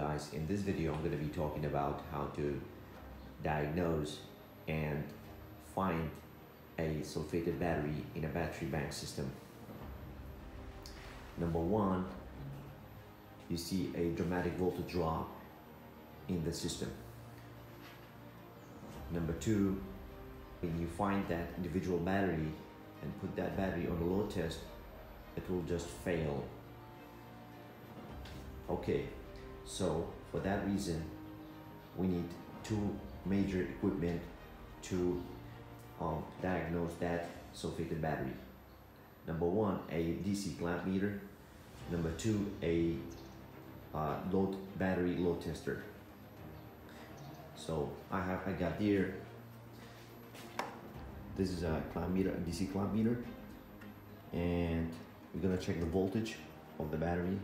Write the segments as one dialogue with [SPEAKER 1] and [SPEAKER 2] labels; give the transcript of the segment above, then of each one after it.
[SPEAKER 1] guys, in this video I'm going to be talking about how to diagnose and find a sulfated battery in a battery bank system. Number one, you see a dramatic voltage drop in the system. Number two, when you find that individual battery and put that battery on a load test, it will just fail. Okay, so for that reason, we need two major equipment to diagnose that sulfated battery. Number one, a DC clamp meter. Number two, a battery load tester. So I got here. This is a clamp meter, a DC clamp meter, and we're gonna check the voltage of the battery.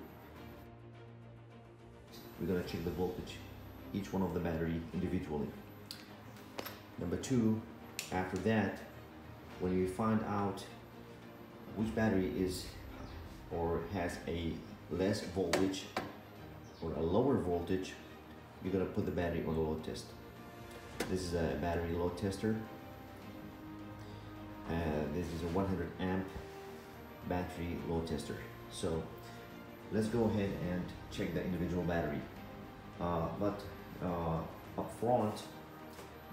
[SPEAKER 1] We're gonna check the voltage, each one of the battery individually. Number two, after that, when you find out which battery is or has a less voltage or a lower voltage, you're gonna put the battery on the load test. This is a battery load tester. This is a 100 amp battery load tester. So let's go ahead and check the individual battery. But up front,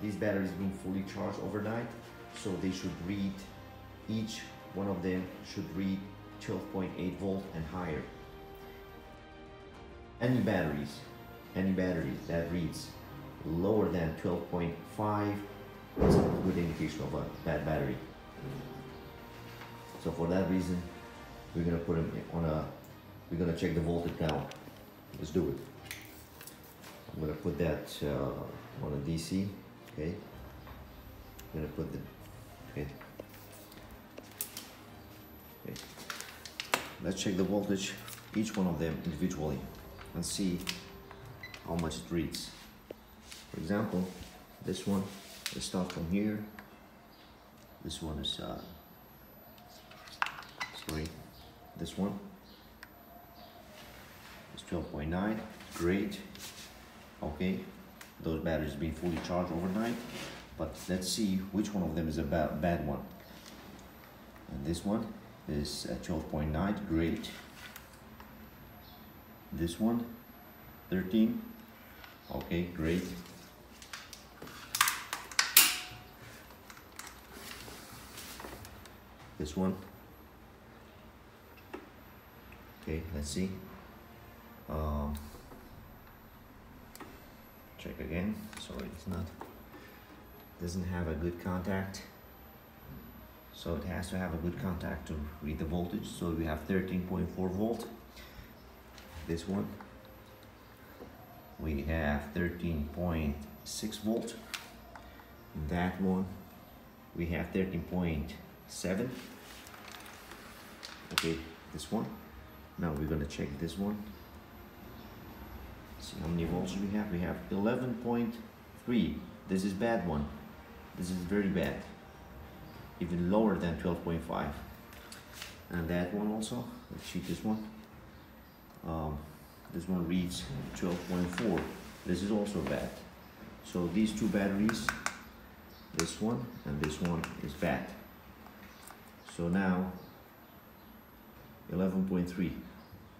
[SPEAKER 1] these batteries being fully charged overnight, so they should read, each one of them should read 12.8 volt and higher. Any battery that reads lower than 12.5 is a good indication of a bad battery. So for that reason, we're gonna put them we're gonna check the voltage now. Let's do it. I'm gonna put that on a DC. Okay. I'm gonna put the okay. Let's check the voltage, each one of them individually, and see how much it reads. For example, this one, let's start from here. This one is this one is 12.9. Great. Okay, those batteries being fully charged overnight, but let's see which one of them is a bad one. And this one is at 12.9. Great. This one 13. Okay, great. This one. Okay, let's see. Check again. Sorry, it's not. Doesn't have a good contact. So it has to have a good contact to read the voltage. So we have 13.4 volt. This one, we have 13.6 volt. That one, we have 13.7. Okay, this one. Now we're gonna check this one. See how many volts we have. We have 11.3. This is bad one. This is very bad. Even lower than 12.5. And that one also. Let's check this one. This one reads 12.4. This is also bad. So these two batteries, this one and this one, is bad. So now 11.3.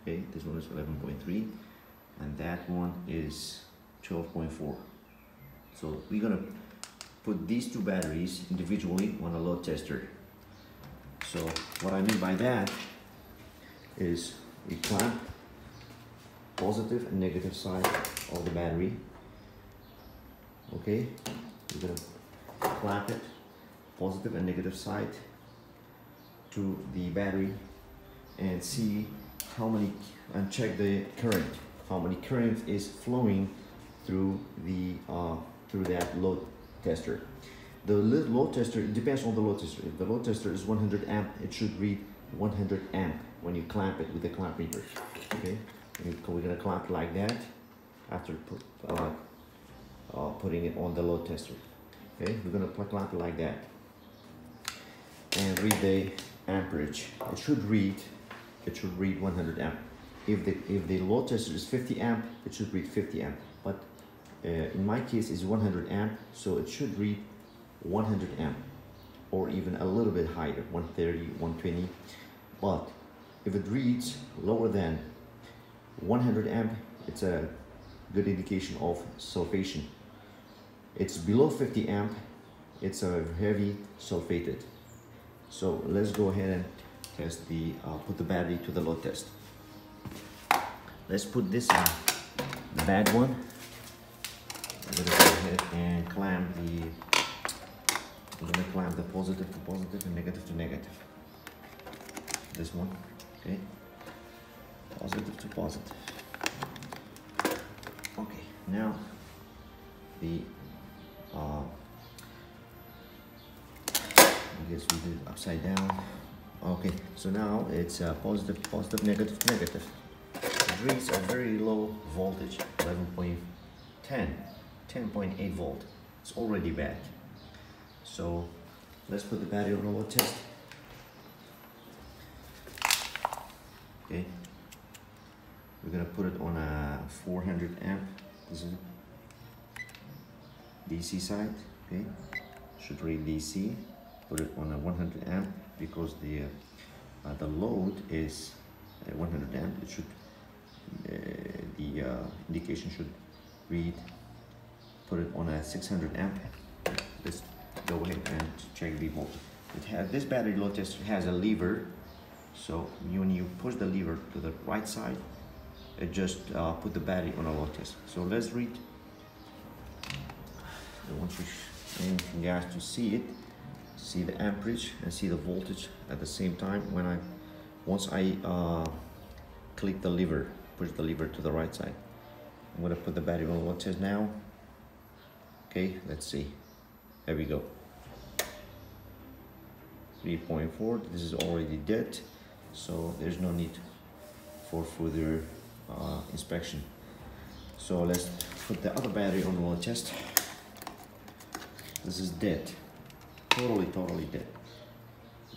[SPEAKER 1] Okay, this one is 11.3, and that one is 12.4. So we're gonna put these two batteries individually on a load tester. So what I mean by that is we clamp positive and negative side of the battery. Okay, we're gonna clamp it positive and negative side to the battery and see how many, and check the current, how many current is flowing through the through that load tester. The load tester, it depends on the load tester. If the load tester is 100 amp, it should read 100 amp when you clamp it with the clamp meter. Okay, we're gonna clamp it like that after putting it on the load tester. Okay, we're gonna clamp it like that and read the amperage. It should read 100 amp. if the load tester is 50 amp, it should read 50 amp. But in my case, it's 100 amp, so it should read 100 amp, or even a little bit higher, 130, 120. But if it reads lower than 100 amp, it's a good indication of sulfation. It's below 50 amp, it's a heavy sulfated. So let's go ahead and test the put the battery to the load test. Let's put this in the bad one. I'm gonna go ahead and clamp the positive to positive and negative to negative. This one, okay? Positive to positive. Okay, now the I guess we did it upside down. Okay, so now it's positive, positive, negative, negative. It reads a very low voltage, 10.8 volt. It's already bad. So let's put the battery on a load test. Okay, we're gonna put it on a 400 amp. This is DC side. Okay, should read DC. Put it on a 100 amp because the load is 100 amp. It should the indication should read. Put it on a 600 amp. Let's go ahead and check the voltage. This battery load tester has a lever, so when you push the lever to the right side, it just put the battery on a load test. So let's read. I want you guys to see it, see the amperage and see the voltage at the same time. Once I click the lever, push the lever to the right side. I'm gonna put the battery on load test now. Okay, let's see. There we go. 3.4. This is already dead, so there's no need for further inspection. So let's put the other battery on the load test. This is dead, totally dead,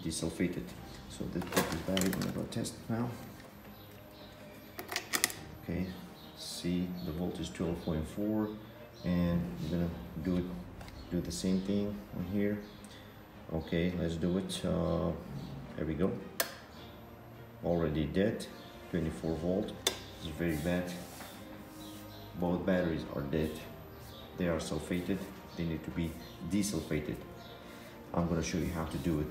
[SPEAKER 1] desulfated. So let's put this battery on the load test now. Okay, see the voltage 12.4, and we're gonna do the same thing on here. Okay, let's do it. There we go. Already dead, 24 volt. This is very bad. Both batteries are dead. They are sulfated. They need to be desulfated. I'm going to show you how to do it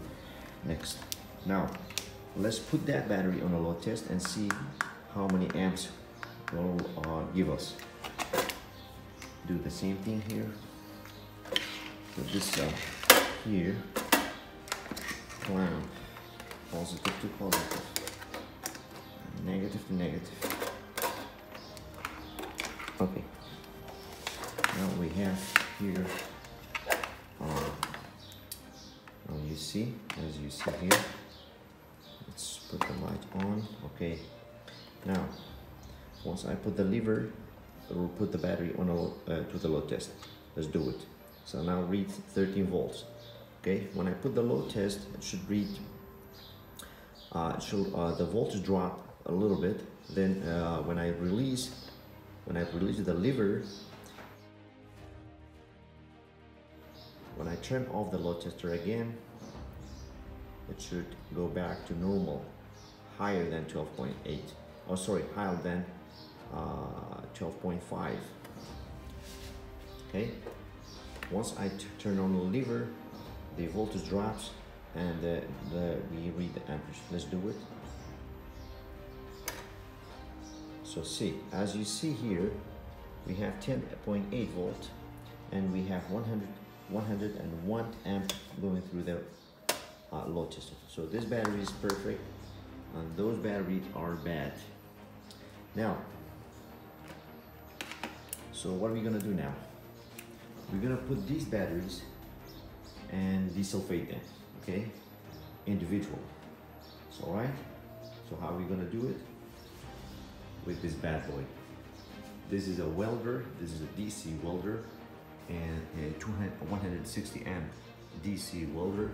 [SPEAKER 1] next. Now, let's put that battery on a load test and see how many amps will give us. Do the same thing here. Put this here. Clamp. Positive to positive. Negative to negative. Okay. Now we have here, as you see here, let's put the light on. Okay, now once I put the lever, it will put the battery on to the load test. Let's do it. So now read 13 volts. Okay, when I put the load test, it should read, the voltage drop a little bit. Then when I release the lever, when I turn off the load tester again, it should go back to normal, higher than 12.8. Oh, sorry, higher than 12.5. Okay. Once I turn on the lever, the voltage drops, and we read the amperage. Let's do it. So see, as you see here, we have 10.8 volt, and we have 101 amp going through the load tester. So this battery is perfect, and those batteries are bad. Now, so what are we gonna do now? We're gonna put these batteries and desulfate them, okay? Individual. So, all right? So how are we gonna do it? With this bad boy. This is a welder, this is a DC welder, and a 160 amp DC welder,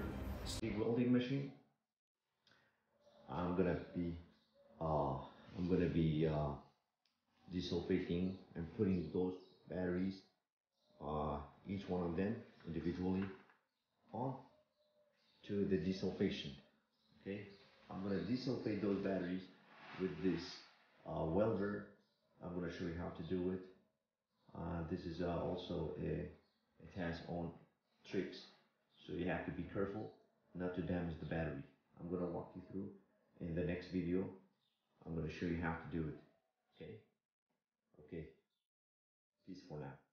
[SPEAKER 1] stick welding machine. I'm gonna be I'm gonna be desulfating and putting those batteries, each one of them individually, on to the desulfation. Okay, I'm gonna desulfate those batteries with this welder. I'm gonna show you how to do it. This is also it has own tricks, so you have to be careful not to damage the battery. I'm gonna walk you through in the next video. I'm gonna show you how to do it. Okay. Peace for now.